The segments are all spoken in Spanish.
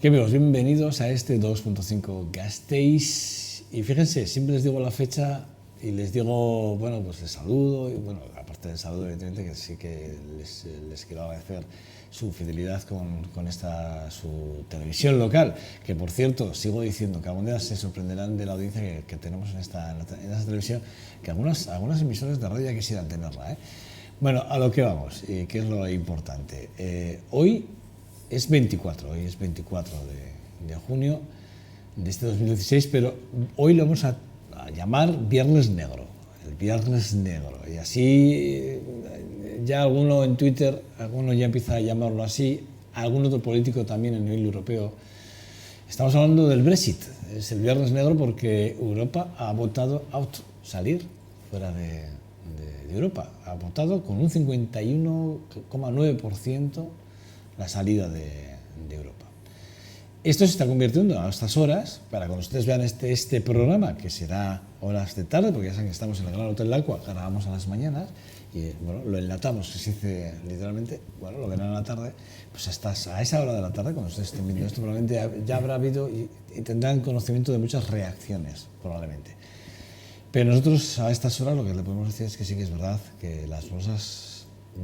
¿Qué amigos? Bienvenidos a este 2.5 Gasteiz. Y fíjense, siempre les digo la fecha y les digo, bueno, pues les saludo. Y bueno, aparte del saludo, evidentemente, que sí que les quiero agradecer su fidelidad con esta su televisión local. Que por cierto, sigo diciendo que algún día se sorprenderán de la audiencia que tenemos en esta televisión, que algunas emisoras de radio ya quisieran tenerla, ¿eh? Bueno, a lo que vamos, y qué es lo importante. Hoy es 24 de junio de este 2016, pero hoy lo vamos a llamar Viernes Negro, el Viernes Negro. Y así ya alguno en Twitter, alguno ya empieza a llamarlo así, algún otro político también a nivel europeo. Estamos hablando del Brexit, es el Viernes Negro porque Europa ha votado salir fuera de Europa. Ha votado con un 51,9% la salida de Europa. Esto se está convirtiendo a estas horas, para cuando ustedes vean este programa, que será horas de tarde, porque ya saben que estamos en el Gran Hotel Lacua, grabamos a las mañanas, y bueno, lo enlatamos, que se dice literalmente, bueno, lo verán a la tarde, pues a esa hora de la tarde, cuando ustedes estén viendo esto, probablemente ya habrá habido y tendrán conocimiento de muchas reacciones, probablemente. Pero nosotros a estas horas lo que le podemos decir es que sí que es verdad que las cosas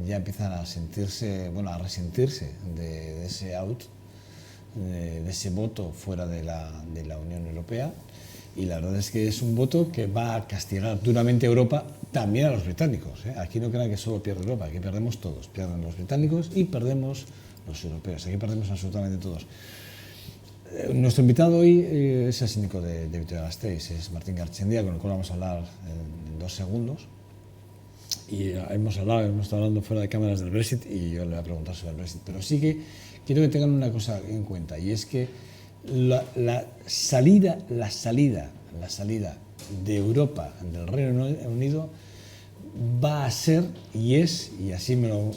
ya empiezan a sentirse, bueno, a resentirse de ese out, de ese voto fuera de la Unión Europea, y la verdad es que es un voto que va a castigar duramente a Europa, también a los británicos, ¿eh? Aquí no crean que solo pierde Europa, aquí perdemos todos, pierden los británicos y perdemos los europeos, aquí perdemos absolutamente todos. Nuestro invitado hoy es el síndico de Vitoria-Gasteiz, es Martín Gartxendia, con el cual vamos a hablar en 2 segundos. Y hemos estado hablando fuera de cámaras del Brexit y yo le voy a preguntar sobre el Brexit. Pero sí que quiero que tengan una cosa en cuenta, y es que la salida de Europa, del Reino Unido, va a ser, y así me lo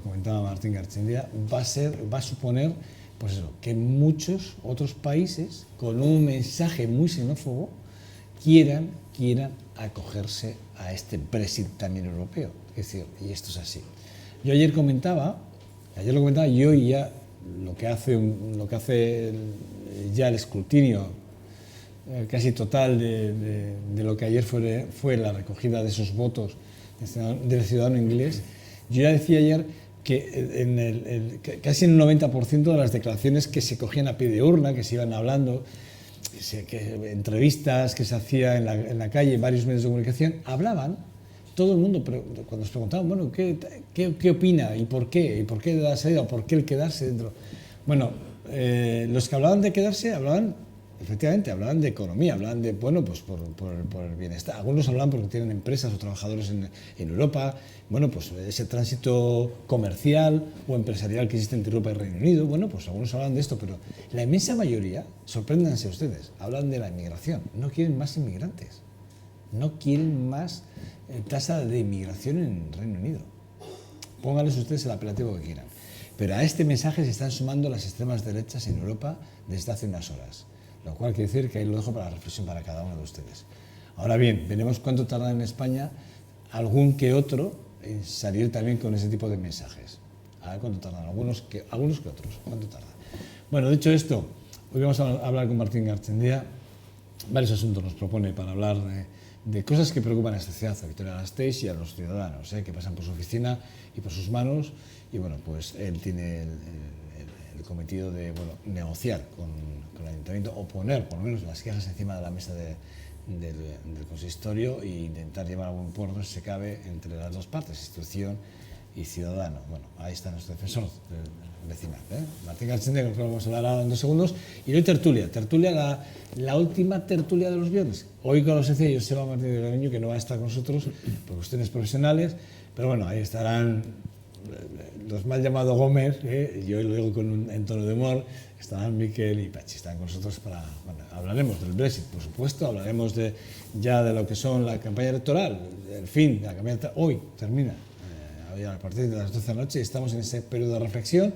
comentaba Martín Gartxendia, va a suponer, pues eso, que muchos otros países con un mensaje muy xenófobo quieran acogerse a este Brexit también europeo. Es decir, y esto es así. Yo ayer lo comentaba, y hoy ya lo que hace ya el escrutinio casi total de lo que ayer fue la recogida de esos votos del ciudadano inglés. Yo ya decía ayer que casi en el 90% de las declaraciones que se cogían a pie de urna, que se iban hablando, entrevistas que se hacía en la calle, en varios medios de comunicación, hablaban, todo el mundo, pero cuando nos preguntaban, bueno, ¿qué opina? ¿Y por qué? ¿Y por qué la salida? ¿O por qué el quedarse dentro? Bueno, los que hablaban de quedarse efectivamente, hablaban de economía, hablaban de, bueno, pues por el bienestar. Algunos hablaban porque tienen empresas o trabajadores en Europa, bueno, pues ese tránsito comercial o empresarial que existe entre Europa y Reino Unido, bueno, pues algunos hablan de esto, pero la inmensa mayoría, sorpréndanse ustedes, hablan de la inmigración, no quieren más inmigrantes, no quieren más tasa de inmigración en Reino Unido. Pónganles ustedes el apelativo que quieran. Pero a este mensaje se están sumando las extremas derechas en Europa desde hace unas horas. Lo cual quiere decir que ahí lo dejo para la reflexión para cada uno de ustedes. Ahora bien, veremos cuánto tarda en España algún que otro en salir también con ese tipo de mensajes. A ver cuánto tardan, algunos que otros. ¿Cuánto tarda? Bueno, dicho esto, hoy vamos a hablar con Martín Gartxendia. Varios asuntos nos propone para hablar de cosas que preocupan a esta ciudad, a Vitoria-Gasteiz y a los ciudadanos, que pasan por su oficina y por sus manos. Y bueno, pues él tiene el cometido de negociar con el ayuntamiento o poner por lo menos las quejas encima de la mesa del consistorio e intentar llevar a buen puerto, si se cabe, entre las dos partes, institución y ciudadano. Bueno, ahí está nuestro defensor vecinal, Martín Gartxendia, con el cual vamos a hablar ahora en 2 segundos. Y hoy tertulia, la última tertulia de los viernes. Hoy con la ausencia de Joseba Martínez de Gareño, que no va a estar con nosotros por cuestiones profesionales, pero bueno, ahí estarán los mal llamados Gómez, y hoy lo digo con un tono de humor, estarán Miquel y Pachi, están con nosotros para, bueno, hablaremos del Brexit, por supuesto, hablaremos ya de lo que son la campaña electoral, el fin de la campaña electoral, hoy termina, hoy a partir de las 12 de la noche, estamos en ese periodo de reflexión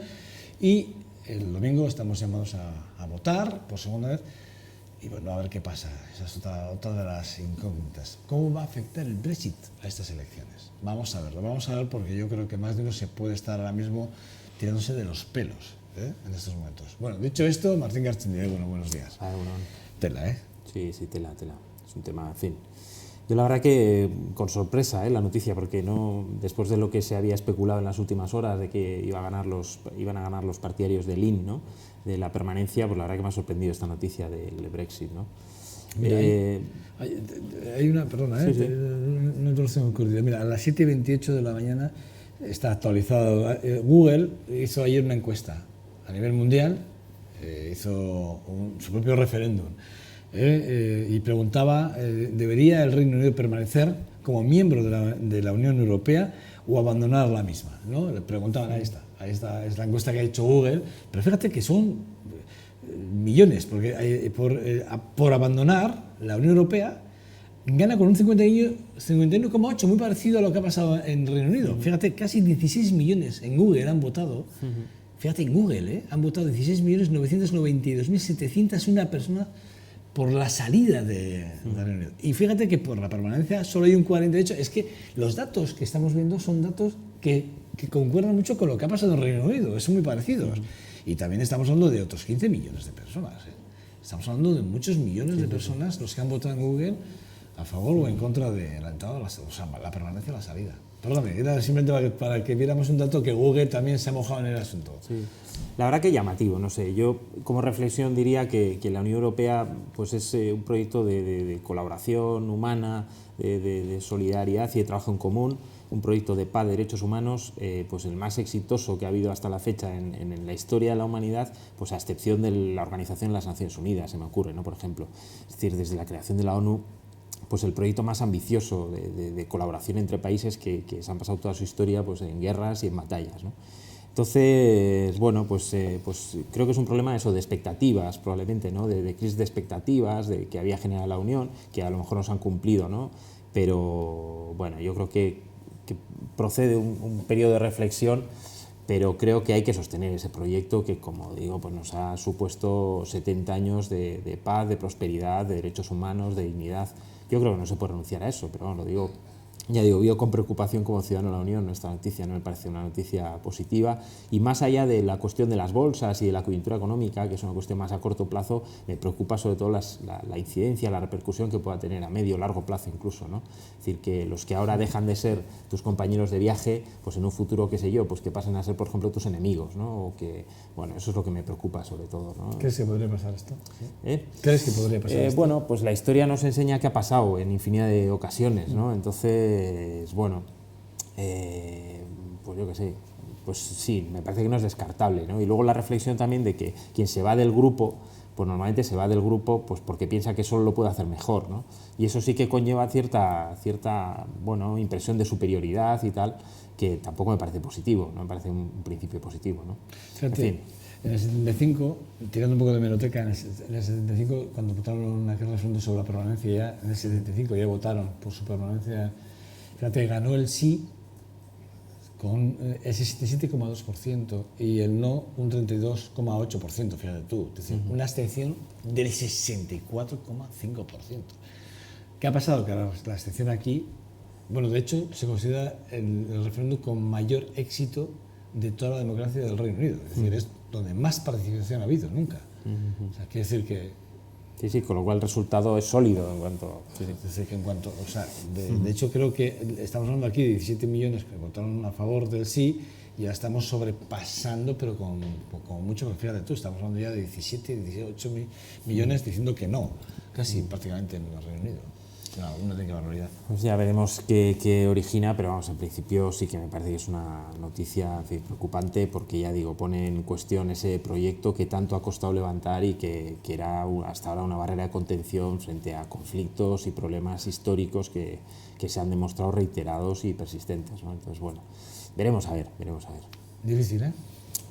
y el domingo estamos llamados a votar por segunda vez. Y bueno, a ver qué pasa. Esa es otra de las incógnitas. ¿Cómo va a afectar el Brexit a estas elecciones? Vamos a ver porque yo creo que más de uno se puede estar ahora mismo tirándose de los pelos. en estos momentos. Bueno, dicho esto, Martín Garchindier, buenos días. Bueno. Tela, ¿eh? Sí, tela. Es un tema, en fin. Yo la verdad que con sorpresa la noticia, porque no, después de lo que se había especulado en las últimas horas de que iban a ganar los partidarios del IN, ¿no? De la permanencia, pues la verdad que me ha sorprendido esta noticia del Brexit, ¿no? Mira, hay una, perdona, Sí. una introducción ocurrida. Mira, a las 7:28 de la mañana está actualizado. Google hizo ayer una encuesta a nivel mundial, hizo su propio referéndum y preguntaba, ¿debería el Reino Unido permanecer como miembro de la Unión Europea o abandonar la misma? ¿No? Le preguntaban, ahí está, es la encuesta que ha hecho Google, pero fíjate que son millones, porque por abandonar la Unión Europea gana con un 51,8, muy parecido a lo que ha pasado en Reino Unido. Fíjate, casi 16 millones en Google han votado. Fíjate, en Google han votado 16.992.701 personas por la salida de Reino Unido. Y fíjate que por la permanencia solo hay un 48. Es que los datos que estamos viendo son datos que concuerdan mucho con lo que ha pasado en Reino Unido, son muy parecidos. Y también estamos hablando de otros 15 millones de personas. Estamos hablando de muchos millones de personas los que han votado en Google a favor o en contra de la entrada, la permanencia o la salida. Perdóname, era simplemente para que viéramos un dato que Google también se ha mojado en el asunto. Sí. La verdad que llamativo, no sé. Yo como reflexión diría que la Unión Europea pues es un proyecto de colaboración humana, de solidaridad y de trabajo en común, un proyecto de paz, de derechos humanos, pues el más exitoso que ha habido hasta la fecha en la historia de la humanidad, pues a excepción de la Organización de las Naciones Unidas, se me ocurre, ¿no? Por ejemplo. Es decir, desde la creación de la ONU, pues el proyecto más ambicioso de colaboración entre países que se han pasado toda su historia pues en guerras y en batallas, ¿no? Entonces, bueno, pues creo que es un problema eso de expectativas, probablemente, ¿no? De crisis de expectativas, de que había generado la Unión, que a lo mejor no se han cumplido, ¿no? Pero, bueno, yo creo que procede un periodo de reflexión, pero creo que hay que sostener ese proyecto que, como digo, pues nos ha supuesto 70 años de paz, de prosperidad, de derechos humanos, de dignidad. Yo creo que no se puede renunciar a eso, pero bueno, lo digo. Ya digo, vivo con preocupación como ciudadano de la Unión, esta noticia no me parece una noticia positiva, y más allá de la cuestión de las bolsas y de la coyuntura económica, que es una cuestión más a corto plazo, me preocupa sobre todo la incidencia, la repercusión que pueda tener a medio o largo plazo incluso, ¿no? Es decir, que los que ahora dejan de ser tus compañeros de viaje, pues en un futuro, qué sé yo, pues que pasen a ser, por ejemplo, tus enemigos, ¿no? O que, bueno, eso es lo que me preocupa sobre todo, ¿no? ¿Crees que podría pasar esto? ¿Crees que podría pasar esto? Bueno, pues la historia nos enseña que ha pasado en infinidad de ocasiones, ¿no? Entonces, bueno, pues yo qué sé, pues sí, me parece que no es descartable, ¿no? Y luego la reflexión también de que quien se va del grupo, pues normalmente se va del grupo pues porque piensa que solo lo puede hacer mejor, ¿no? Y eso sí que conlleva cierta bueno, impresión de superioridad y tal, que tampoco me parece positivo, no me parece un principio positivo, ¿no? Fíjate, en fin. En el 75, tirando un poco de hemeroteca, en el 75, cuando votaron aquel referéndum sobre la permanencia, ya en el 75 ya votaron por su permanencia. Fíjate, ganó el sí con el 67,2% y el no un 32,8%, fíjate tú. Es decir, una abstención del 64,5%. ¿Qué ha pasado? Que la abstención aquí, bueno, de hecho, se considera el referéndum con mayor éxito de toda la democracia del Reino Unido. Es decir, es donde más participación ha habido nunca. O sea, quiere decir que... Sí, con lo cual el resultado es sólido en cuanto... Sí. Es decir, que en cuanto... O sea, de hecho, creo que estamos hablando aquí de 17 millones que votaron a favor del sí y ya estamos sobrepasando, pero con mucho, fíjate tú, estamos hablando ya de 18 millones diciendo que no, casi prácticamente en el Reino Unido. Una auténtica barbaridad. Pues ya veremos qué origina, pero vamos, en principio sí que me parece que es una noticia, en fin, preocupante, porque ya digo, pone en cuestión ese proyecto que tanto ha costado levantar y que era hasta ahora una barrera de contención frente a conflictos y problemas históricos que se han demostrado reiterados y persistentes, ¿no? Entonces, bueno, veremos a ver. Difícil, ¿eh?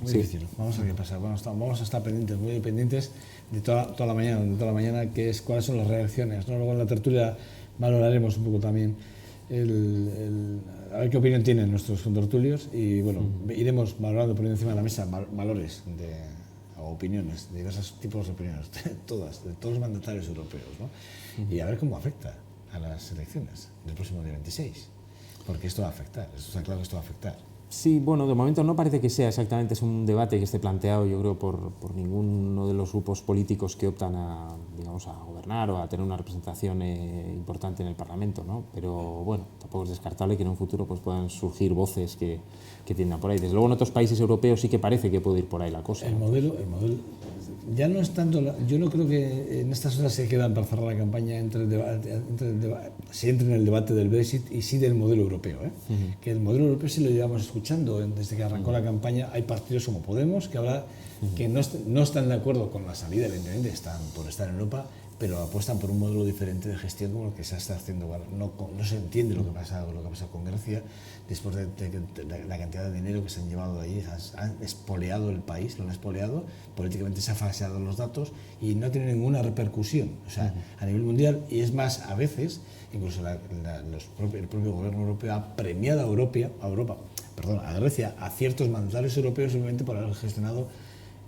Muy sí. difícil. Vamos a ver qué pasa. Bueno, vamos a estar pendientes, muy pendientes de toda la mañana, cuáles son las reacciones, ¿no? Luego en la tertulia valoraremos un poco también a ver qué opinión tienen nuestros contertulios y bueno, iremos valorando, poniendo encima de la mesa valores o opiniones, diversos tipos de opiniones, de todos los mandatarios europeos, ¿no? Y a ver cómo afecta a las elecciones del próximo día 26, porque esto va a afectar, esto está claro que esto va a afectar. Sí, bueno, de momento no parece que sea exactamente es un debate que esté planteado, yo creo, por ninguno de los grupos políticos que optan a, digamos, a gobernar o a tener una representación importante en el Parlamento, ¿no? Pero bueno, tampoco es descartable que en un futuro pues, puedan surgir voces que tiendan por ahí. Desde luego en otros países europeos sí que parece que puede ir por ahí la cosa. El modelo ya no es tanto, yo no creo que en estas horas se quedan para cerrar la campaña se entre en el debate del Brexit y sí del modelo europeo, que el modelo europeo sí lo llevamos escuchando desde que arrancó la campaña. Hay partidos como Podemos que ahora que no están de acuerdo con la salida, evidentemente están por estar en Europa, pero apuestan por un modelo diferente de gestión como el que se está haciendo. No se entiende lo que ha pasado con Grecia, después de la cantidad de dinero que se han llevado de allí. Han expoliado el país, lo han expoliado, políticamente se han falseado los datos y no tiene ninguna repercusión, o sea, a nivel mundial. Y es más, a veces, incluso el propio gobierno europeo ha premiado a Grecia, a ciertos mandatarios europeos simplemente por haber gestionado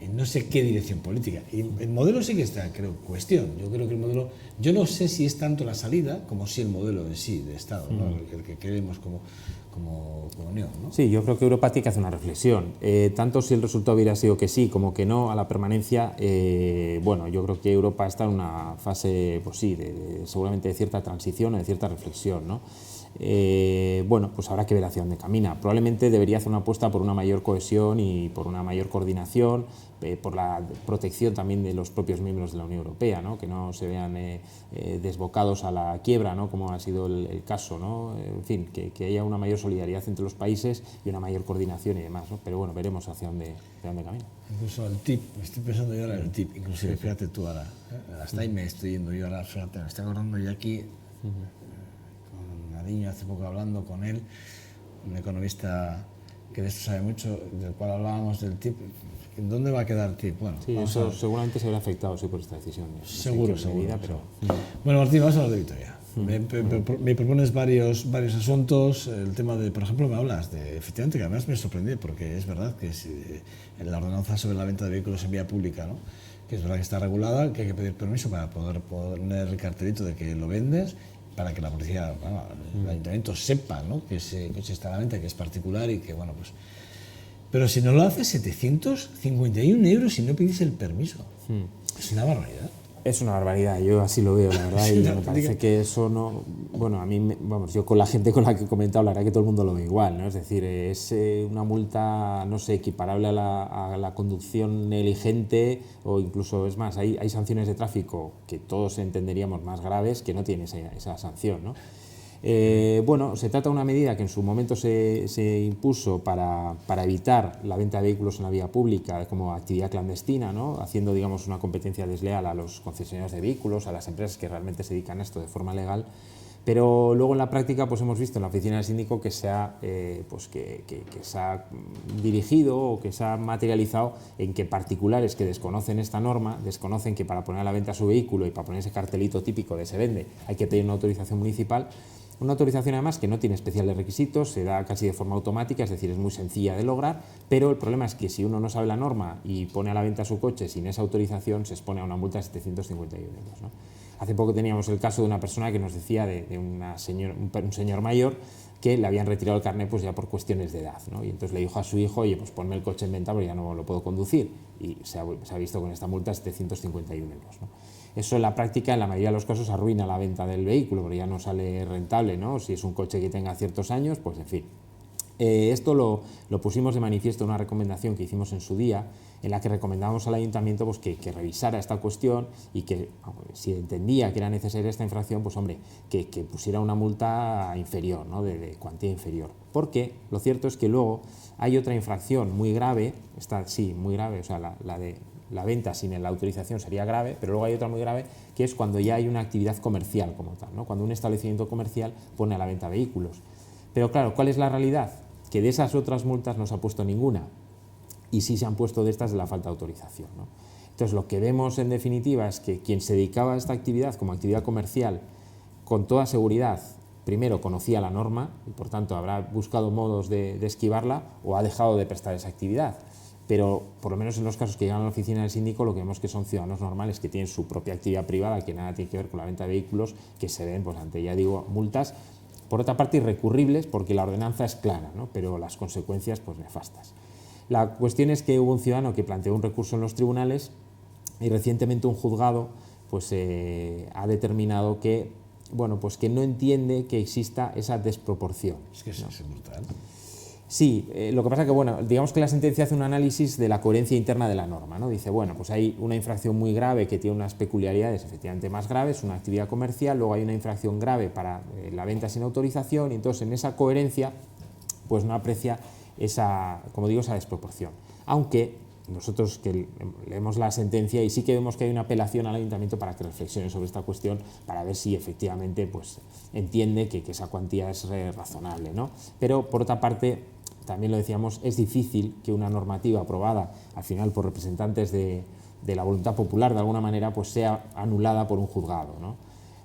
en no sé qué dirección política. Y el modelo sí que está, creo, en cuestión. Yo creo que el modelo, yo no sé si es tanto la salida como si el modelo en sí de Estado, ¿no? el que queremos como Unión, ¿no? Sí, yo creo que Europa tiene que hacer una reflexión. Tanto si el resultado hubiera sido que sí como que no a la permanencia, bueno, yo creo que Europa está en una fase, pues sí, seguramente de cierta transición o de cierta reflexión, ¿no? Bueno, pues habrá que ver hacia dónde camina. Probablemente debería hacer una apuesta por una mayor cohesión y por una mayor coordinación, por la protección también de los propios miembros de la Unión Europea, ¿no? Que no se vean desbocados a la quiebra, ¿no? Como ha sido el caso, ¿no? En fin, que haya una mayor solidaridad entre los países y una mayor coordinación y demás, ¿no? Pero bueno, veremos hacia dónde camina. Incluso el TIP, me estoy pensando yo ahora en el TIP, inclusive fíjate tú ahora, hasta ahí me estoy yendo yo ahora, fíjate, me estoy acordando yo aquí. Niño, hace poco hablando con él, un economista que de esto sabe mucho, del cual hablábamos del TIP. ¿Dónde va a quedar el TIP? Bueno, sí, eso seguramente se verá afectado sí, por esta decisión. No seguro. Medida, pero... Bueno, Martín, vamos a hablar de Vitoria. Me propones varios asuntos. El tema de, por ejemplo, me hablas de, efectivamente, que además me sorprende, porque es verdad que en la ordenanza sobre la venta de vehículos en vía pública, ¿no? Que es verdad que está regulada, que hay que pedir permiso para poder poner el cartelito de que lo vendes, para que la policía, bueno, el ayuntamiento sepa, ¿no? Que ese coche está a la venta, que es particular y que, bueno, pues... Pero si no lo hace, 751 euros si no pides el permiso. Es una barbaridad. Es una barbaridad, yo así lo veo, la verdad, y me parece que eso no... Bueno, a mí, vamos, yo con la gente con la que he comentado, la verdad que todo el mundo lo ve igual, ¿no? Es decir, es una multa, no sé, equiparable a la conducción negligente o incluso, es más, hay sanciones de tráfico que todos entenderíamos más graves que no tienen esa sanción, ¿no? Bueno, se trata de una medida que en su momento se impuso para evitar la venta de vehículos en la vía pública como actividad clandestina, ¿no? Haciendo, digamos, una competencia desleal a los concesionarios de vehículos, a las empresas que realmente se dedican a esto de forma legal. Pero luego en la práctica pues hemos visto en la oficina del síndico que se ha dirigido o que se ha materializado en que particulares que desconocen esta norma, desconocen que para poner a la venta su vehículo y para poner ese cartelito típico de se vende hay que pedir una autorización municipal. Una autorización además que no tiene especiales requisitos, se da casi de forma automática, es decir, es muy sencilla de lograr, pero el problema es que si uno no sabe la norma y pone a la venta su coche sin esa autorización, se expone a una multa de 751 euros, ¿no? Hace poco teníamos el caso de una persona que nos decía de un señor mayor que le habían retirado el carnet pues ya por cuestiones de edad, ¿no? Y entonces le dijo a su hijo, oye, pues ponme el coche en venta porque ya no lo puedo conducir, y se ha visto con esta multa 751 euros, ¿no? Eso en la práctica, en la mayoría de los casos, arruina la venta del vehículo, porque ya no sale rentable, ¿no? Si es un coche que tenga ciertos años, pues en fin. Esto lo pusimos de manifiesto en una recomendación que hicimos en su día, en la que recomendábamos al ayuntamiento pues, que revisara esta cuestión y que, si entendía que era necesaria esta infracción, pues hombre, que pusiera una multa inferior, ¿no? de cuantía inferior. Porque lo cierto es que luego hay otra infracción muy grave, esta sí, muy grave, o sea, la de la venta sin la autorización sería grave, pero luego hay otra muy grave, que es cuando ya hay una actividad comercial como tal, ¿no? Cuando un establecimiento comercial pone a la venta vehículos. Pero claro, ¿cuál es la realidad? Que de esas otras multas no se ha puesto ninguna, y sí se han puesto de estas de la falta de autorización, ¿no? Entonces, lo que vemos en definitiva es que quien se dedicaba a esta actividad como actividad comercial, con toda seguridad, primero conocía la norma y por tanto habrá buscado modos de esquivarla o ha dejado de prestar esa actividad. Pero por lo menos en los casos que llegan a la oficina del síndico, lo que vemos que son ciudadanos normales que tienen su propia actividad privada, que nada tiene que ver con la venta de vehículos, que se ven pues, ante, ya digo, multas Por otra parte, irrecurribles porque la ordenanza es clara, ¿no? Pero las consecuencias, pues nefastas. La cuestión es que hubo un ciudadano que planteó un recurso en los tribunales y recientemente un juzgado pues, ha determinado que, bueno, pues que no entiende que exista esa desproporción. Es que eso es brutal. Sí, lo que pasa es que, bueno, digamos que la sentencia hace un análisis de la coherencia interna de la norma, ¿no? Dice, bueno, pues hay una infracción muy grave que tiene unas peculiaridades efectivamente más graves, una actividad comercial, luego hay una infracción grave para la venta sin autorización, y entonces en esa coherencia pues no aprecia esa, como digo, esa desproporción. Aunque nosotros que leemos la sentencia y sí que vemos que hay una apelación al ayuntamiento para que reflexione sobre esta cuestión, para ver si efectivamente pues, entiende que esa cuantía es razonable, ¿no? Pero por otra parte, también lo decíamos, es difícil que una normativa aprobada al final por representantes de la voluntad popular de alguna manera pues sea anulada por un juzgado, ¿no?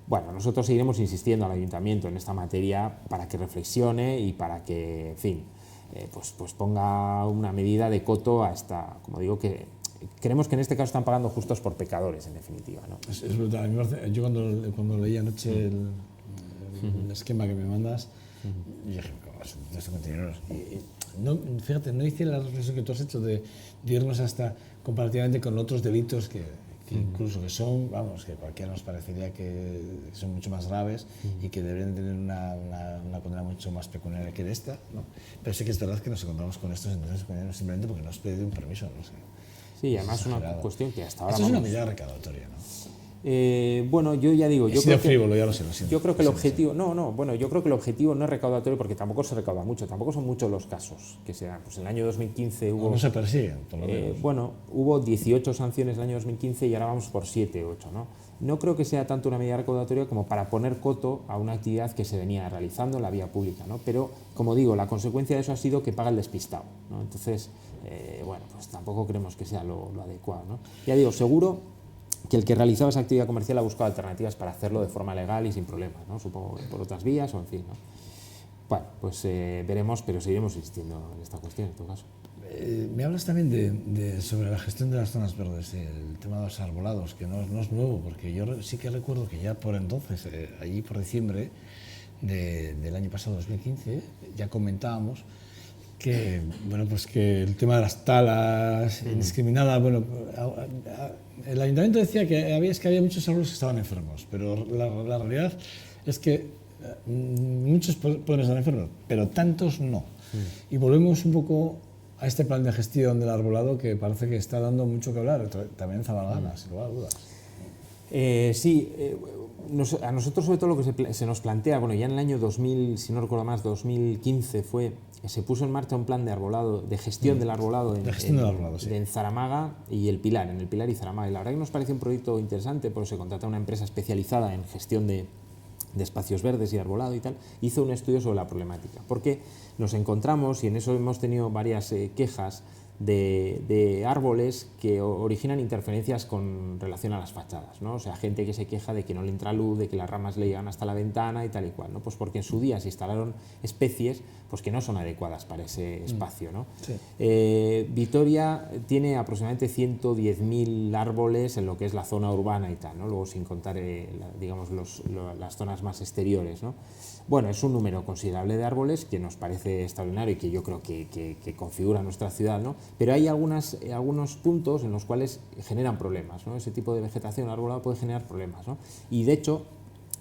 Bueno, nosotros seguiremos insistiendo al ayuntamiento en esta materia para que reflexione y para que, en fin, pues ponga una medida de coto a esta, como digo, que creemos que en este caso están pagando justos por pecadores, en definitiva, ¿no? Es brutal. A mí me parece, yo cuando leí anoche el esquema que me mandas, yo dije, ¿cómo es? 250 euros. No, fíjate, no hice la reflexión que tú has hecho de irnos hasta comparativamente con otros delitos que incluso que son, vamos, que cualquiera nos parecería que son mucho más graves y que deberían tener una condena mucho más pecuniaria que esta, ¿no? Pero sí que es verdad que nos encontramos con estos entonces simplemente porque no has pedido un permiso, no sé. Sí, además es una cuestión que hasta ahora... Esto es una medida recaudatoria, ¿no? Bueno, yo ya digo, yo creo frívolo, ya lo sé, yo creo que el objetivo, bueno, yo creo que el objetivo no es recaudatorio porque tampoco se recauda mucho, tampoco son muchos los casos que se dan. Pues en el año 2015 hubo... No se persiguen, por lo menos. Bueno, hubo 18 sanciones en el año 2015 y ahora vamos por 7, 8, ¿no? No creo que sea tanto una medida recaudatoria como para poner coto a una actividad que se venía realizando en la vía pública, ¿no? Pero, como digo, la consecuencia de eso ha sido que paga el despistado, ¿no? Entonces, bueno, pues tampoco creemos que sea lo adecuado, ¿no? Ya digo, seguro que el que realizaba esa actividad comercial ha buscado alternativas para hacerlo de forma legal y sin problemas, ¿no? Supongo que por otras vías o en fin, ¿no? Bueno, pues veremos, pero seguiremos insistiendo en esta cuestión en todo caso. Me hablas también sobre la gestión de las zonas verdes, el tema de los arbolados, que no es nuevo, porque yo sí que recuerdo que ya por entonces, allí por diciembre del año pasado, 2015, ya comentábamos que, bueno, pues que el tema de las talas indiscriminadas, bueno, el ayuntamiento decía que había muchos árboles que estaban enfermos, pero la realidad es que muchos pueden estar enfermos, pero tantos no. Y volvemos un poco a este plan de gestión del arbolado que parece que está dando mucho que hablar, también en Zabalgana, sin lugar a dudas. Sí, a nosotros sobre todo lo que se nos plantea, bueno, ya en el año 2000, si no recuerdo más, 2015 se puso en marcha un plan de arbolado, de gestión del arbolado en Zaramaga y el Pilar, en el Pilar y Zaramaga. Y la verdad que nos parece un proyecto interesante, porque se contrata una empresa especializada en gestión de espacios verdes y arbolado y tal, hizo un estudio sobre la problemática, porque nos encontramos, y en eso hemos tenido varias quejas, de árboles que originan interferencias con relación a las fachadas, ¿no? O sea, gente que se queja de que no le entra luz, de que las ramas le llegan hasta la ventana y tal y cual, ¿no? Pues porque en su día se instalaron especies pues que no son adecuadas para ese espacio, ¿no? Sí. Vitoria tiene aproximadamente 110.000 árboles en lo que es la zona urbana y tal, ¿no? Luego sin contar digamos las zonas más exteriores, ¿no? Bueno, es un número considerable de árboles que nos parece extraordinario y que yo creo que configura nuestra ciudad, ¿no? Pero hay algunos puntos en los cuales generan problemas, ¿no? Ese tipo de vegetación arbolada puede generar problemas, ¿no? Y de hecho,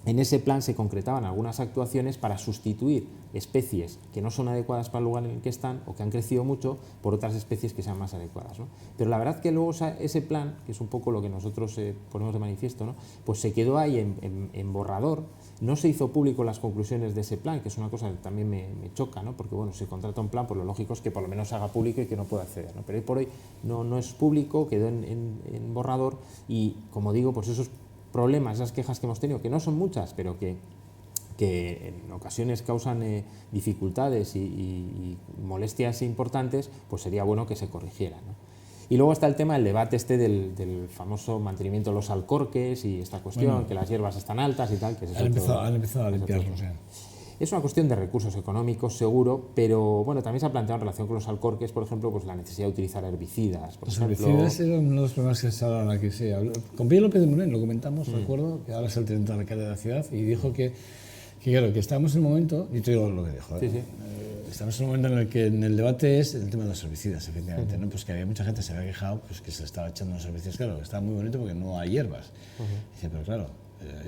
en ese plan se concretaban algunas actuaciones para sustituir especies que no son adecuadas para el lugar en el que están o que han crecido mucho por otras especies que sean más adecuadas, ¿no? Pero la verdad que luego ese plan, que es un poco lo que nosotros ponemos de manifiesto, ¿no? Pues se quedó ahí en borrador, no se hizo público las conclusiones de ese plan, que es una cosa que también me choca, ¿no? Porque bueno, si contrata un plan, pues lo lógico es que por lo menos se haga público y que no pueda acceder, ¿no? Pero hoy por hoy no es público, quedó en borrador y, como digo, pues esos problemas, esas quejas que hemos tenido, que no son muchas, pero que en ocasiones causan dificultades y molestias importantes, pues sería bueno que se corrigieran, ¿no? Y luego está el tema del debate del famoso mantenimiento de los alcorques y esta cuestión, bueno, que las hierbas están altas y tal. Que han empezado a limpiarlos, ya. Es una cuestión de recursos económicos, seguro, pero bueno, también se ha planteado en relación con los alcorques, por ejemplo, pues la necesidad de utilizar herbicidas. Los herbicidas eran uno de los problemas que se hablaban aquí, sí. Con Pío López de Munén lo comentamos, recuerdo, que ahora es el 30 alcalde de la ciudad, y dijo que que claro, que estamos en un momento, y te digo lo que dijo, Sí, sí. estamos en un momento en el que en el debate es el tema de los herbicidas, efectivamente, ¿no? Pues que había mucha gente que se había quejado pues que se estaba echando los herbicidas, claro, que está muy bonito porque no hay hierbas. Dice, pero claro,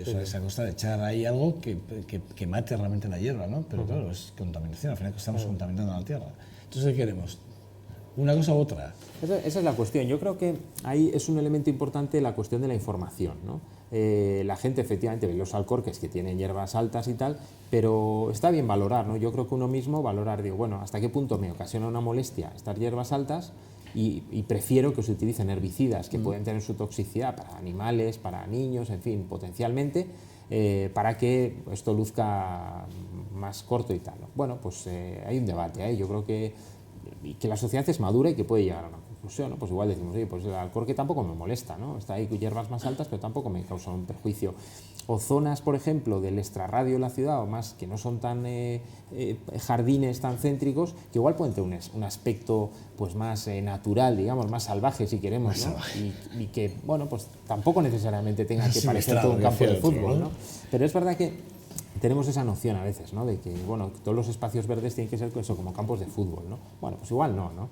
eso es a costa de echar ahí algo que mate realmente la hierba, ¿no? Pero claro, es contaminación, al final estamos contaminando la tierra. Entonces, ¿qué queremos? ¿Una cosa u otra? Esa es la cuestión. Yo creo que ahí es un elemento importante la cuestión de la información, ¿no? La gente efectivamente ve los alcorques que tienen hierbas altas y tal, pero está bien valorar, ¿no? Yo creo que uno mismo valorar, digo, bueno, ¿hasta qué punto me ocasiona una molestia estas hierbas altas? Y prefiero que se utilicen herbicidas que pueden tener su toxicidad para animales, para niños, en fin, potencialmente, para que esto luzca más corto y tal, ¿no? Bueno, pues hay un debate, yo creo que la sociedad es madura y que puede llegar a una conclusión, ¿no? Pues igual decimos, oye, pues el alcorque tampoco me molesta, ¿no? Está ahí con hierbas más altas, pero tampoco me causa un perjuicio. O zonas, por ejemplo, del extrarradio de la ciudad, o más que no son tan jardines tan céntricos, que igual pueden tener un aspecto pues más natural, digamos, más salvaje si queremos, ¿no? Y que, bueno, pues tampoco necesariamente tenga que parecer todo un campo de fútbol, ¿no? Pero es verdad que tenemos esa noción a veces, ¿no? De que, bueno, todos los espacios verdes tienen que ser eso, como campos de fútbol, ¿no? Bueno, pues igual no, ¿no?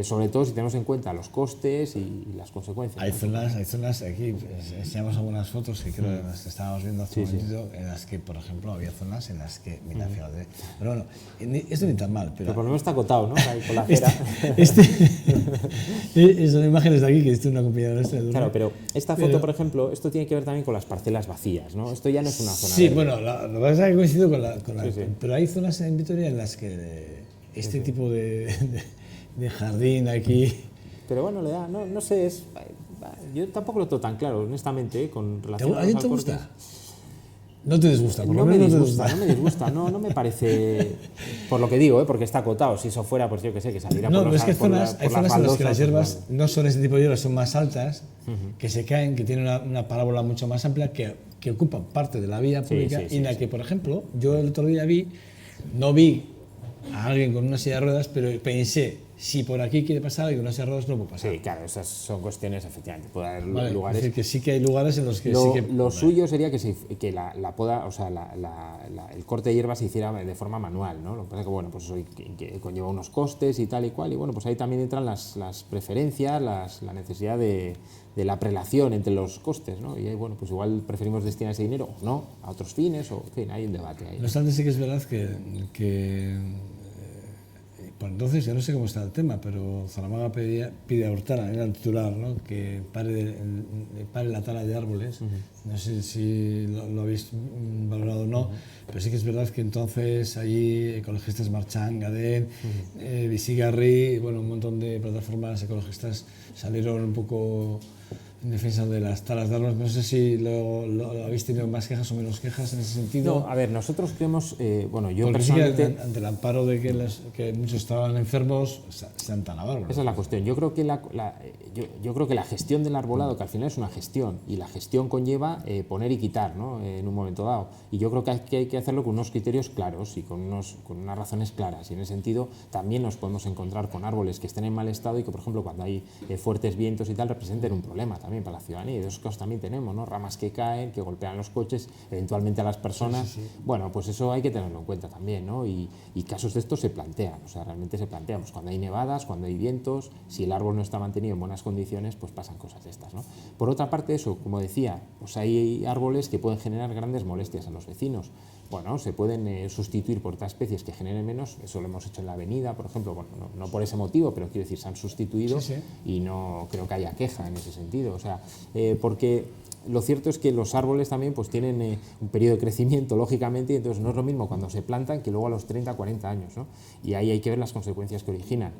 Sobre todo si tenemos en cuenta los costes y las consecuencias. Hay zonas, aquí enseñamos algunas fotos que creo que las estábamos viendo hace un momentito, en las que, por ejemplo, había zonas en las que, mira, fíjate, pero bueno, esto ni tan mal, pero por lo menos está acotado, ¿no? Ahí con la acera. Son imágenes de aquí, que esto es una compañera nuestra. Claro, pero esta foto, por ejemplo, esto tiene que ver también con las parcelas vacías, ¿no? Esto ya no es una zona Sí, verde. bueno, lo que pasa es que coincido con la pero hay zonas en Vitoria en las que este tipo de jardín aquí. Pero bueno, le da, no sé, yo tampoco lo tengo tan claro, honestamente, con relación a ¿A ti los te alcorques. gusta? No te disgusta, por lo No me menos disgusta, no me disgusta, no me parece, por lo que digo, porque está acotado, si eso fuera, pues yo que sé, que saliera No, por pero los es que hay zonas en las que las hierbas pues, no son ese tipo de hierbas, son más altas, que se caen, que tienen una parábola mucho más amplia, que ocupan parte de la vía pública, y en la que, por ejemplo, yo el otro día no vi a alguien con una silla de ruedas, pero pensé, si por aquí quiere pasar alguien con una silla de ruedas, no puede pasar. Sí, claro, esas son cuestiones, efectivamente, puede haber Vale, lugares. Es decir, que sí que hay lugares en los que Lo, sí que... lo suyo sería que la poda, o sea, el corte de hierba se hiciera de forma manual, ¿no? Lo que pasa es que, bueno, pues eso que conlleva unos costes y tal y cual, y bueno, pues ahí también entran las preferencias, la necesidad de la prelación entre los costes, ¿no? Y ahí, bueno, pues igual preferimos destinar ese dinero o no, a otros fines, o en fin, hay un debate ahí. No obstante, sí que es verdad que por entonces, ya no sé cómo está el tema, pero Zaramaga pide a Hurtara, era el titular, ¿no? Que pare la tala de árboles. No sé si lo habéis valorado o no, pero sí que es verdad que entonces allí ecologistas Marchán, Gadén, Visigarri, bueno, un montón de plataformas ecologistas salieron un poco en defensa de las talas de árboles. No sé si lo habéis tenido más quejas o menos quejas en ese sentido. No, a ver, nosotros creemos, bueno, yo Porque personalmente... sí que ante el amparo de que muchos estaban enfermos, se han talado árboles. Esa es la cuestión. Yo creo que yo creo que la gestión del arbolado, que al final es una gestión, y la gestión conlleva poner y quitar, ¿no? En un momento dado. Y yo creo que hay que hacerlo con unos criterios claros y con unas razones claras. Y en ese sentido también nos podemos encontrar con árboles que estén en mal estado y que, por ejemplo, cuando hay fuertes vientos y tal, representen un problema también para la ciudadanía. Y de esos casos también tenemos, ¿no? Ramas que caen, que golpean los coches, eventualmente a las personas. Sí. Bueno, pues eso hay que tenerlo en cuenta también, ¿no? Y casos de estos se plantean, o sea, realmente se plantean. Pues cuando hay nevadas, cuando hay vientos, si el árbol no está mantenido en buenas condiciones, pues pasan cosas de estas, ¿no? Por otra parte, eso, como decía, pues hay árboles que pueden generar grandes molestias a los vecinos. Bueno, se pueden sustituir por otras especies que generen menos, eso lo hemos hecho en la avenida, por ejemplo, bueno, no por ese motivo, pero quiero decir, se han sustituido y no creo que haya queja en ese sentido, o sea, porque lo cierto es que los árboles también pues tienen un periodo de crecimiento, lógicamente, y entonces no es lo mismo cuando se plantan que luego a los 30, 40 años, ¿no? Y ahí hay que ver las consecuencias que originan.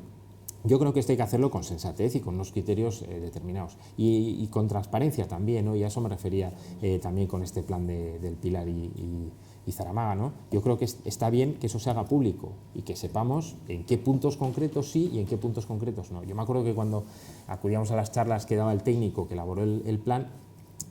Yo creo que esto hay que hacerlo con sensatez y con unos criterios determinados y con transparencia también, ¿no? Y a eso me refería también con este plan del Pilar y Zaramaga, ¿no? Yo creo que está bien que eso se haga público y que sepamos en qué puntos concretos sí y en qué puntos concretos no. Yo me acuerdo que cuando acudíamos a las charlas que daba el técnico que elaboró el plan,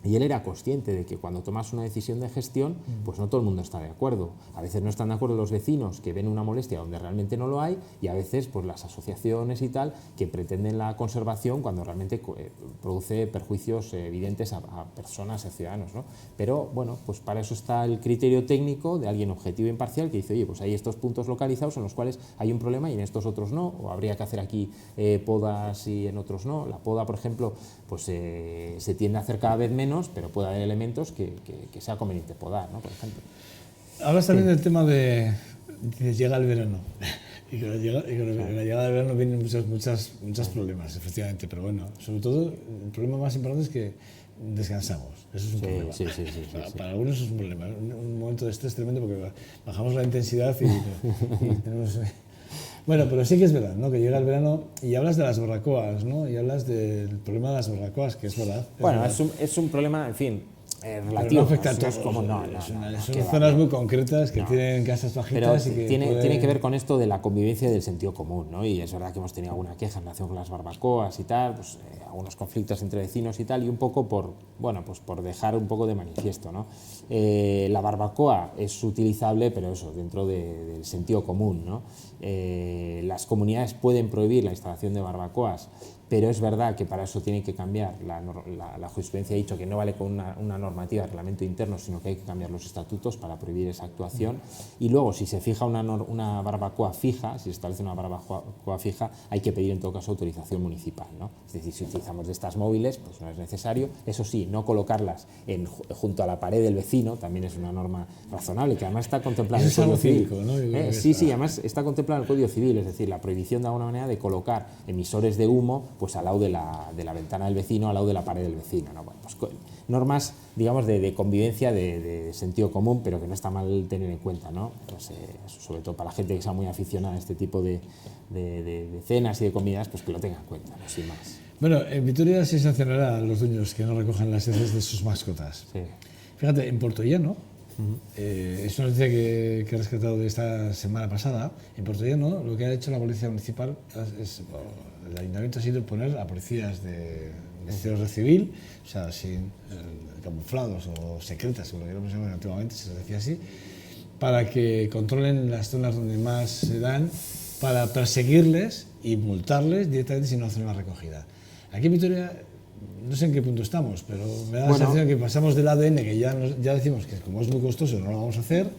Y él era consciente de que cuando tomas una decisión de gestión, pues no todo el mundo está de acuerdo. A veces no están de acuerdo los vecinos que ven una molestia donde realmente no lo hay, y a veces pues las asociaciones y tal que pretenden la conservación cuando realmente produce perjuicios evidentes a personas, a ciudadanos, ¿no? Pero bueno, pues para eso está el criterio técnico de alguien objetivo e imparcial que dice, oye, pues hay estos puntos localizados en los cuales hay un problema y en estos otros no, o habría que hacer aquí podas y en otros no. La poda, por ejemplo, pues se tiende a hacer cada vez menos, pero puede haber elementos que sea conveniente podar, ¿no? Por ejemplo. Hablas también del tema de llega el verano. Y con la llegada del verano vienen muchos problemas, efectivamente. Pero bueno, sobre todo, el problema más importante es que descansamos. Eso es un problema. Sí. Para algunos es un problema. Un momento de estrés tremendo porque bajamos la intensidad y tenemos... Bueno, pero sí que es verdad, ¿no? Que llega el verano y hablas de las barbacoas, ¿no? Y hablas del problema de las barbacoas, que es verdad. Bueno, verdad. Es un problema, en fin, relativo. Pero no afecta a todos. Son zonas muy concretas que tienen casas bajitas. Pero y que tiene que ver con esto de la convivencia y del sentido común, ¿no? Y es verdad que hemos tenido alguna queja en relación con las barbacoas y tal, pues algunos conflictos entre vecinos y tal, y un poco por dejar un poco de manifiesto, ¿no? La barbacoa es utilizable, pero eso, dentro del sentido común, ¿no? Las comunidades pueden prohibir la instalación de barbacoas, pero es verdad que para eso tiene que cambiar, la jurisprudencia ha dicho que no vale con una normativa de reglamento interno, sino que hay que cambiar los estatutos para prohibir esa actuación. Y luego, si se fija una barbacoa fija, si se establece una barbacoa fija, hay que pedir en todo caso autorización municipal, ¿no? Es decir, si utilizamos de estas móviles, pues no es necesario. Eso sí, no colocarlas junto a la pared del vecino, también es una norma razonable, que además está contemplada en el Código Civil. ¿No? Sí, además está contemplada en el Código Civil, es decir, la prohibición de alguna manera de colocar emisores de humo pues al lado de la ventana del vecino, al lado de la pared del vecino, ¿no? Bueno, pues normas, digamos, de convivencia de sentido común, pero que no está mal tener en cuenta, ¿no? Pues, sobre todo para la gente que sea muy aficionada a este tipo de cenas y de comidas, pues que lo tenga en cuenta, ¿no? Sin más. Bueno, en Vitoria se sancionará a los dueños que no recojan las heces de sus mascotas. Sí. Fíjate, en Portollano, es una noticia que he rescatado de esta semana pasada. En Portollano, lo que ha hecho la policía municipal el ayuntamiento ha sido poner a policías de seguridad civil, o sea, sin camuflados o secretas, como lo queramos llamar antiguamente, se decía así, para que controlen las zonas donde más se dan, para perseguirles y multarles directamente si no hacen una recogida. Aquí en Vitoria, no sé en qué punto estamos, pero me da la sensación que pasamos del ADN, que ya decimos que como es muy costoso no lo vamos a hacer,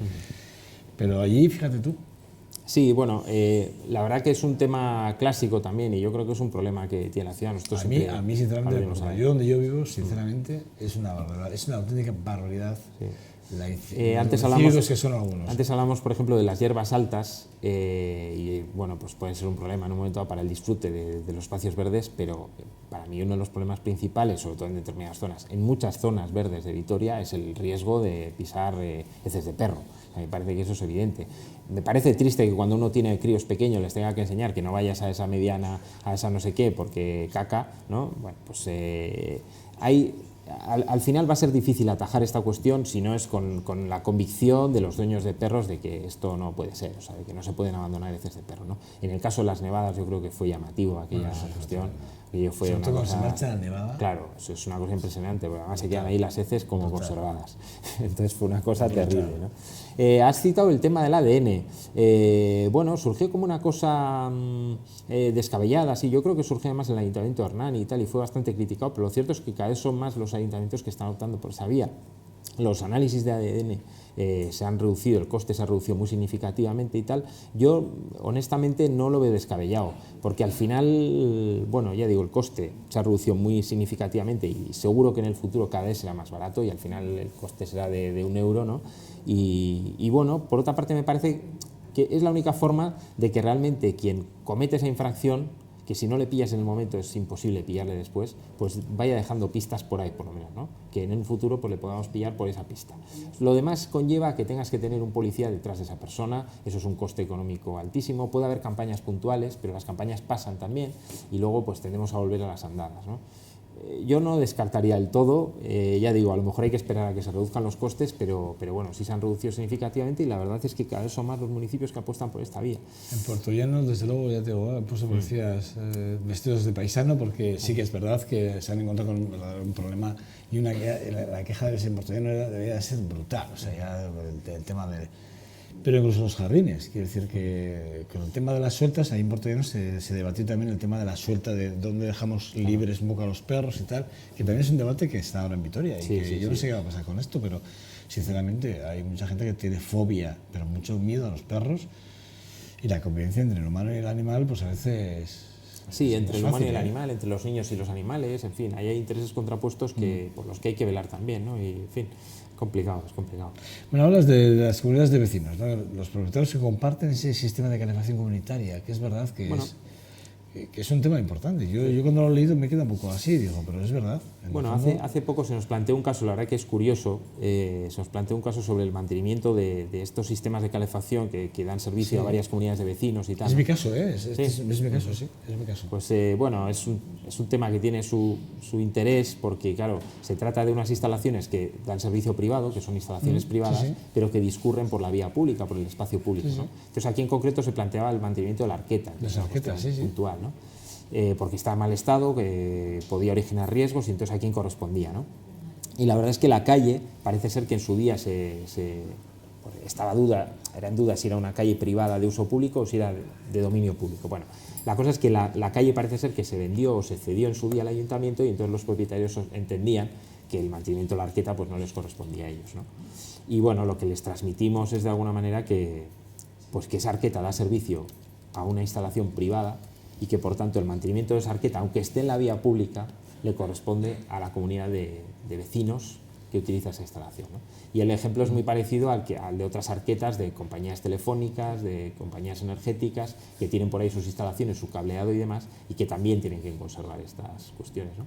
pero allí, fíjate tú. Sí, bueno, la verdad que es un tema clásico también y yo creo que es un problema que tiene la ciudad. Nosotros a mí sinceramente, yo donde yo vivo, sinceramente, es una barbaridad, es una auténtica barbaridad. Sí. Antes hablamos, por ejemplo, de las hierbas altas y bueno, pues puede ser un problema en un momento para el disfrute de los espacios verdes, pero para mí uno de los problemas principales, sobre todo en determinadas zonas, en muchas zonas verdes de Vitoria, es el riesgo de pisar heces de perro. Me parece que eso es evidente. Me parece triste que cuando uno tiene críos pequeños les tenga que enseñar que no vayas a esa mediana, a esa no sé qué, porque caca, ¿no? Bueno, pues al final va a ser difícil atajar esta cuestión si no es con la convicción de los dueños de perros de que esto no puede ser, o sea, de que no se pueden abandonar heces de perro, ¿no? En el caso de las nevadas yo creo que fue llamativo aquella cuestión. Fue una cosa, se marcha la nevada. Claro, eso es una cosa impresionante, porque además se quedan ahí las heces como conservadas. Entonces fue una cosa terrible, ¿no? Has citado el tema del ADN. Bueno, surgió como una cosa descabellada, sí, yo creo que surgió además en el Ayuntamiento de Hernani y tal, y fue bastante criticado, pero lo cierto es que cada vez son más los ayuntamientos que están optando por esa vía. Los análisis de ADN se han reducido, el coste se ha reducido muy significativamente y tal. Yo, honestamente, no lo veo descabellado, porque al final, bueno, ya digo, el coste se ha reducido muy significativamente y seguro que en el futuro cada vez será más barato y al final el coste será de 1 euro, ¿no? Y bueno, por otra parte me parece que es la única forma de que realmente quien comete esa infracción, que si no le pillas en el momento es imposible pillarle después, pues vaya dejando pistas por ahí por lo menos, ¿no? Que en el futuro pues le podamos pillar por esa pista. Lo demás conlleva que tengas que tener un policía detrás de esa persona, eso es un coste económico altísimo, puede haber campañas puntuales, pero las campañas pasan también y luego pues tendemos a volver a las andadas, ¿no? yo no descartaría el todo, ya digo, a lo mejor hay que esperar a que se reduzcan los costes, pero bueno, sí se han reducido significativamente y la verdad es que cada vez son más los municipios que apuestan por esta vía. En Puerto Llano, desde luego, ya te digo, han puesto policías vestidos de paisano, porque sí que es verdad que se han encontrado con un problema y la queja de Puerto Llano debía ser brutal, o sea, ya el tema de... Pero incluso los jardines, quiero decir que con el tema de las sueltas, ahí en Puerto Llano se debatió también el tema de la suelta, de dónde dejamos libres un poco a los perros y tal, que también es un debate que está ahora en Vitoria y que yo no sé qué va a pasar con esto, pero sinceramente hay mucha gente que tiene fobia, pero mucho miedo a los perros, y la convivencia entre el humano y el animal, pues a veces... Sí, entre el humano y el animal, entre los niños y los animales, en fin, ahí hay intereses contrapuestos por los que hay que velar también, ¿no? Y, en fin, complicado, es complicado. Bueno, hablas de las comunidades de vecinos, ¿no? Los propietarios que comparten ese sistema de calefacción comunitaria, que es verdad que, que es un tema importante. Yo cuando lo he leído me queda un poco así, digo, pero es verdad. Bueno, hace poco se nos planteó un caso, la verdad que es curioso, se nos planteó un caso sobre el mantenimiento de estos sistemas de calefacción que dan servicio a varias comunidades de vecinos y tal. Es mi caso, es mi caso, sí, es mi caso. Pues bueno, es un tema que tiene su interés porque, claro, se trata de unas instalaciones que dan servicio privado, que son instalaciones privadas, pero que discurren por la vía pública, por el espacio público, ¿no? Entonces aquí en concreto se planteaba el mantenimiento de la arqueta, que es una cuestión puntual, ¿no? Porque está en mal estado, que podía originar riesgos y entonces a quién correspondía, ¿no? Y la verdad es que la calle parece ser que en su día era en duda si era una calle privada de uso público o si era de dominio público. Bueno, la cosa es que la calle parece ser que se vendió o se cedió en su día al ayuntamiento y entonces los propietarios entendían que el mantenimiento de la arqueta pues no les correspondía a ellos, ¿no? Y bueno, lo que les transmitimos es de alguna manera que esa arqueta da servicio a una instalación privada y que por tanto el mantenimiento de esa arqueta, aunque esté en la vía pública, le corresponde a la comunidad de vecinos que utiliza esa instalación, ¿no? Y el ejemplo es muy parecido al de otras arquetas de compañías telefónicas, de compañías energéticas, que tienen por ahí sus instalaciones, su cableado y demás, y que también tienen que conservar estas cuestiones, ¿no?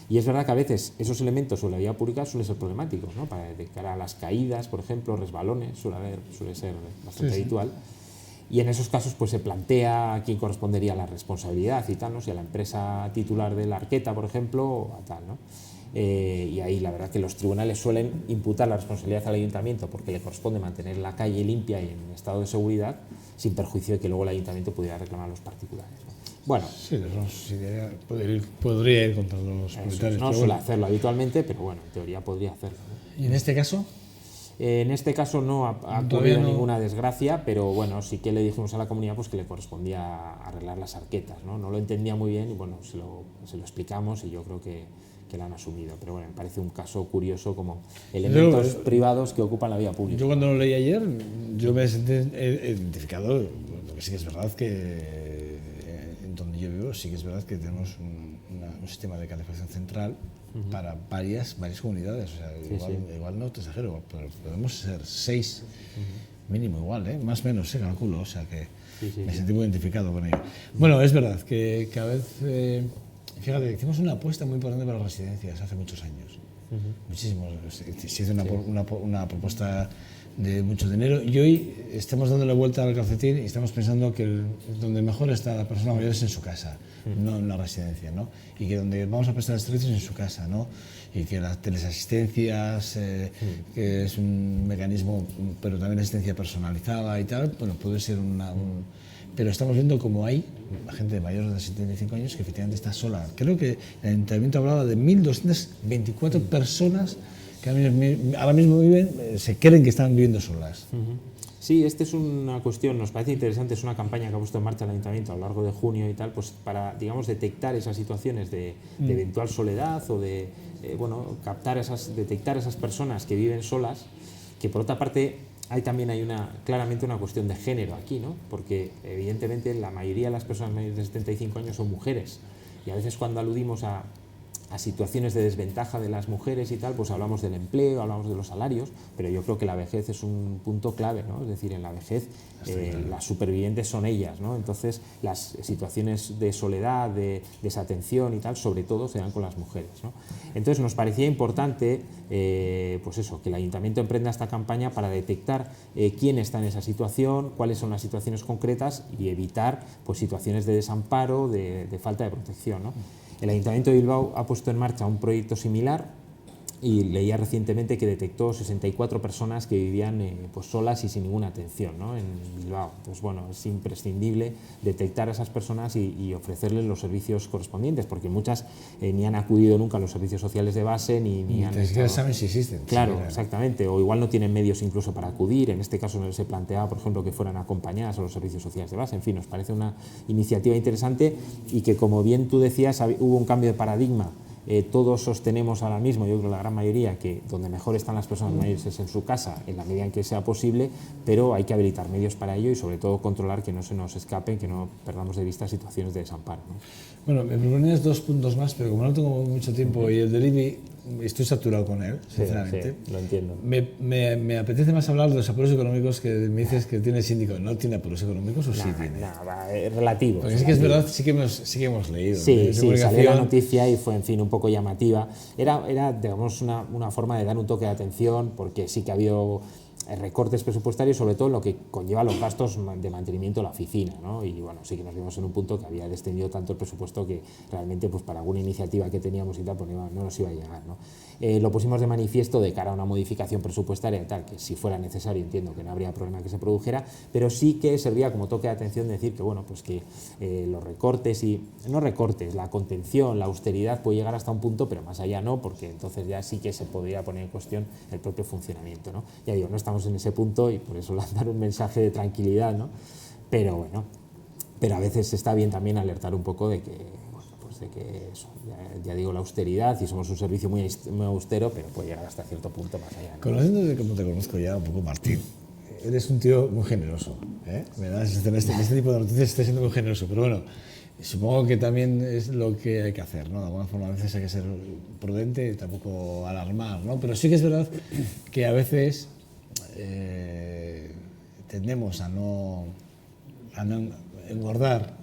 Y es verdad que a veces esos elementos sobre la vía pública suelen ser problemáticos, ¿no? De cara a las caídas, por ejemplo, resbalones, suele ser bastante habitual. Y en esos casos pues se plantea a quién correspondería la responsabilidad y tal, ¿no? Si a la empresa titular de la arqueta, por ejemplo, o a tal, ¿no? Y ahí la verdad que los tribunales suelen imputar la responsabilidad al ayuntamiento porque le corresponde mantener la calle limpia y en estado de seguridad, sin perjuicio de que luego el ayuntamiento pudiera reclamar a los particulares, ¿no? Bueno, sí, podría ir contra los propietarios. No suele hacerlo habitualmente, pero bueno, en teoría podría hacerlo, ¿no? ¿Y en este caso? En este caso no ha ocurrido ninguna desgracia, pero bueno, sí que le dijimos a la comunidad pues que le correspondía arreglar las arquetas, ¿no? No lo entendía muy bien y bueno, se lo explicamos y yo creo que lo han asumido. Pero bueno, me parece un caso curioso como elementos privados que ocupan la vía pública. Yo cuando lo leí ayer, yo me he identificado, lo que sí que es verdad que en donde yo vivo sí que es verdad que tenemos un sistema de calefacción central para varias comunidades, o sea, igual no te exagero, pero podemos ser 6 mínimo igual, más o menos, calculo, o sea que me sentí muy identificado con ello. Bueno, es verdad que cada vez, fíjate, hicimos una apuesta muy importante para las residencias hace muchos años, muchísimos, se hizo una propuesta de mucho dinero y hoy estamos dando la vuelta al calcetín y estamos pensando que donde mejor está la persona mayor es en su casa, no en la residencia, ¿no? Y que donde vamos a prestar servicios es en su casa, ¿no? Y que las teleasistencias, que es un mecanismo, pero también asistencia personalizada y tal, bueno, puede ser pero estamos viendo como hay gente de mayores de 75 años que efectivamente está sola. Creo que el ayuntamiento hablaba de 1.224 personas que ahora mismo viven, se creen que están viviendo solas. Sí, esta es una cuestión, nos parece interesante, es una campaña que ha puesto en marcha el Ayuntamiento a lo largo de junio y tal, pues para, digamos, detectar esas situaciones de eventual soledad o de, detectar esas personas que viven solas, que por otra parte hay claramente una cuestión de género aquí, ¿no? Porque evidentemente la mayoría de las personas mayores de 75 años son mujeres y a veces cuando aludimos a situaciones de desventaja de las mujeres y tal, pues hablamos del empleo, hablamos de los salarios, pero yo creo que la vejez es un punto clave, ¿no? Es decir, en la vejez las supervivientes son ellas, ¿no? Entonces las situaciones de soledad, de desatención y tal, sobre todo se dan con las mujeres, ¿no? Entonces nos parecía importante, pues eso, que el ayuntamiento emprenda esta campaña para detectar quién está en esa situación, cuáles son las situaciones concretas y evitar pues situaciones de desamparo, de falta de protección, ¿no? El Ayuntamiento de Bilbao ha puesto en marcha un proyecto similar y leía recientemente que detectó 64 personas que vivían pues solas y sin ninguna atención, ¿no?, en Bilbao. Entonces, bueno, es imprescindible detectar a esas personas y ofrecerles los servicios correspondientes, porque muchas ni han acudido nunca a los servicios sociales de base ni han siquiera saben si existen. Claro, siquiera. Exactamente, o igual no tienen medios incluso para acudir. En este caso no se planteaba, por ejemplo, que fueran acompañadas a los servicios sociales de base. En fin, nos parece una iniciativa interesante y que, como bien tú decías, hubo un cambio de paradigma. Todos sostenemos ahora mismo, yo creo la gran mayoría, que donde mejor están las personas mayores es en su casa, en la medida en que sea posible, pero hay que habilitar medios para ello y sobre todo controlar que no se nos escapen, que no perdamos de vista situaciones de desamparo, ¿no? Bueno, me proponías 2 puntos más, pero como no tengo mucho tiempo y el del IBI, estoy saturado con él, sinceramente. Sí, lo entiendo. Me apetece más hablar de los apuros económicos, que me dices que tiene síndico. ¿No tiene apuros económicos o sí tiene? Es relativo. Porque sí que es verdad, sí que hemos leído. Sí, salió la noticia y fue, en fin, un poco llamativa. Era digamos, una forma de dar un toque de atención, porque sí que ha habido recortes presupuestarios, sobre todo en lo que conlleva los gastos de mantenimiento de la oficina, ¿no? Y bueno, sí que nos vimos en un punto que había descendido tanto el presupuesto que realmente, pues para alguna iniciativa que teníamos y tal, pues no nos iba a llegar, ¿no? Lo pusimos de manifiesto de cara a una modificación presupuestaria y tal, que si fuera necesario entiendo que no habría problema que se produjera, pero sí que servía como toque de atención decir que, bueno, pues que los recortes no recortes, la contención, la austeridad puede llegar hasta un punto, pero más allá no, porque entonces ya sí que se podría poner en cuestión el propio funcionamiento, ¿no? Ya digo, no estamos en ese punto y por eso lanzar un mensaje de tranquilidad, ¿no? Pero bueno, pero a veces está bien también alertar un poco de que, bueno, pues de que eso, ya digo, la austeridad, y somos un servicio muy austero, pero puede llegar hasta cierto punto más allá, ¿no? Conociéndote como te conozco ya un poco, Martín, eres un tío muy generoso, ¿eh? ¿Verdad? En este tipo de noticias estás siendo muy generoso, pero bueno, supongo que también es lo que hay que hacer, ¿no? De alguna forma a veces hay que ser prudente y tampoco alarmar, ¿no? Pero sí que es verdad que a veces tendemos a no engordar.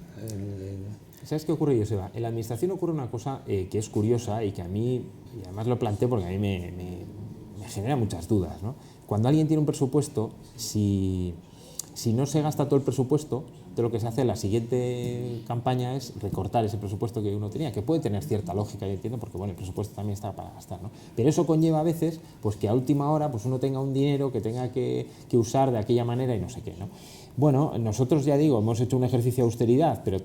¿Sabes qué ocurre, Joseba? En la administración ocurre una cosa que es curiosa y que a mí, y además lo planteo porque a mí me genera muchas dudas, ¿no? Cuando alguien tiene un presupuesto, si no se gasta todo el presupuesto, de lo que se hace en la siguiente campaña es recortar ese presupuesto que uno tenía, que puede tener cierta lógica, yo entiendo, porque bueno, el presupuesto también está para gastar, ¿no? Pero eso conlleva a veces pues que a última hora pues uno tenga un dinero que tenga que usar de aquella manera y no sé qué, ¿no? Bueno, nosotros, ya digo, hemos hecho un ejercicio de austeridad, pero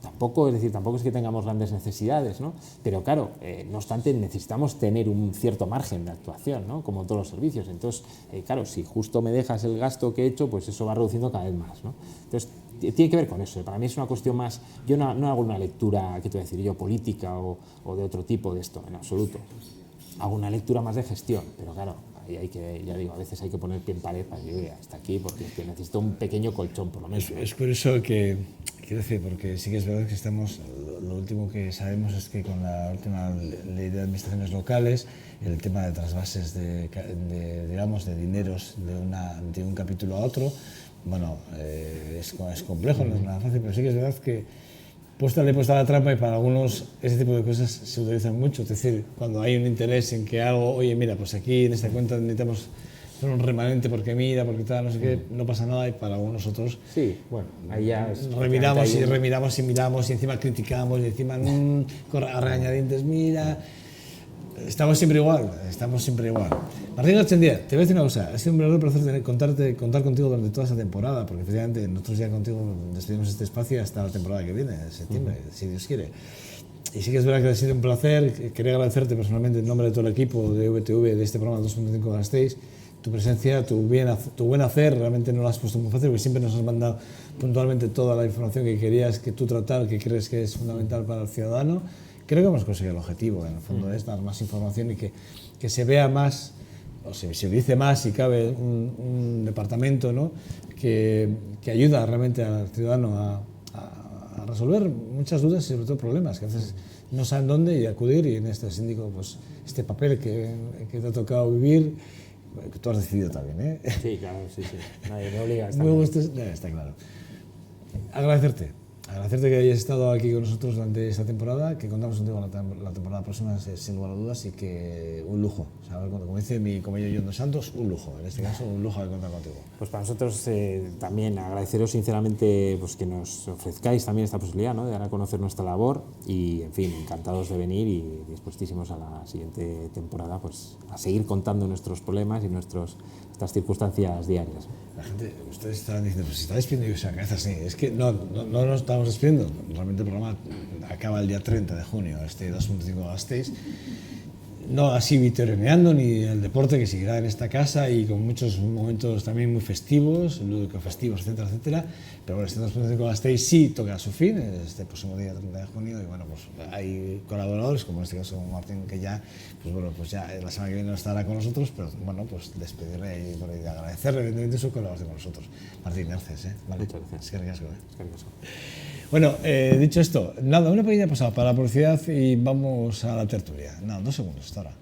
tampoco es que tengamos grandes necesidades, ¿no? Pero claro, no obstante, necesitamos tener un cierto margen de actuación, ¿no? Como todos los servicios. Entonces, claro, si justo me dejas el gasto que he hecho, pues eso va reduciendo cada vez más, ¿no? Entonces, tiene que ver con eso. Para mí es una cuestión más... Yo no hago una lectura, ¿qué te voy a decir yo?, política o de otro tipo de esto, en absoluto. Hago una lectura más de gestión, pero claro, ahí hay que, ya digo, a veces hay que poner pie en pared para llegar hasta aquí, porque es que necesito un pequeño colchón, por lo menos. Es curioso que, quiero decir, porque sí que es verdad que lo último que sabemos es que con la última ley de administraciones locales, el tema de trasvases digamos, de dineros de un capítulo a otro, bueno, es complejo, no es nada fácil, pero sí que es verdad que puesta la trampa, y para algunos ese tipo de cosas se utilizan mucho. Es decir, cuando hay un interés en que algo, oye, mira, pues aquí en esta cuenta necesitamos hacer un remanente porque mira, porque tal, no sé qué, no pasa nada, y para algunos otros sí, bueno, ahí ya remiramos y miramos y encima criticamos y encima a regañadientes, mira. Estamos siempre igual. Martín Archendía, te voy a decir una cosa, ha sido un verdadero placer contar contigo durante toda esta temporada, porque efectivamente nosotros ya contigo despedimos este espacio hasta la temporada que viene, en septiembre, si Dios quiere. Y sí que es verdad que ha sido un placer. Quería agradecerte personalmente en nombre de todo el equipo de VTV, de este programa 2.5 Gasteiz, tu presencia, tu buen hacer. Realmente no lo has puesto muy fácil, porque siempre nos has mandado puntualmente toda la información que querías que tú tratar, que crees que es fundamental para el ciudadano. Creo que hemos conseguido el objetivo, en el fondo es dar más información y que se vea más, o se dice más si cabe, un departamento, ¿no?, que ayuda realmente al ciudadano a resolver muchas dudas y sobre todo problemas, que a veces no saben dónde acudir, y en este síndico, pues este papel que te ha tocado vivir, que tú has decidido también, ¿eh? Sí, claro, sí. Nadie me obliga a estar. Muy gusto, está claro. Agradecerte Agradecerte que hayas estado aquí con nosotros durante esta temporada, que contamos contigo la temporada próxima, sin lugar a dudas, y que un lujo. O sea, como dice mi compañero John dos Santos, un lujo. En este caso, un lujo de contar contigo. Pues para nosotros también agradeceros sinceramente pues, que nos ofrezcáis también esta posibilidad, ¿no?, de dar a conocer nuestra labor y, en fin, encantados de venir y dispuestísimos a la siguiente temporada pues, a seguir contando nuestros problemas y estas circunstancias diarias. La gente, ustedes estarán diciendo, pues si está despidiendo yo esa cabeza, sí, es que no nos estamos despidiendo. Realmente el programa acaba el día 30 de junio, este 2.5 Gasteiz. No así vitoreando ni el deporte, que seguirá en esta casa y con muchos momentos también muy festivos, lúdico-festivos, etcétera, etcétera. Pero bueno, este 2.5 Gasteiz sí toca a su fin, este próximo día 30 de junio, y bueno, pues hay colaboradores, como en este caso Martín, que ya, pues bueno, pues ya la semana que viene no estará con nosotros, pero bueno, pues despedirle y agradecerle evidentemente su colaboración con nosotros. Martín, gracias. Vale. Muchas gracias. Es que ricasco, Es que ricasco. Bueno, dicho esto, nada, una pequeña pasada para la publicidad y vamos a la tertulia. Nada, 2 segundos, hasta ahora.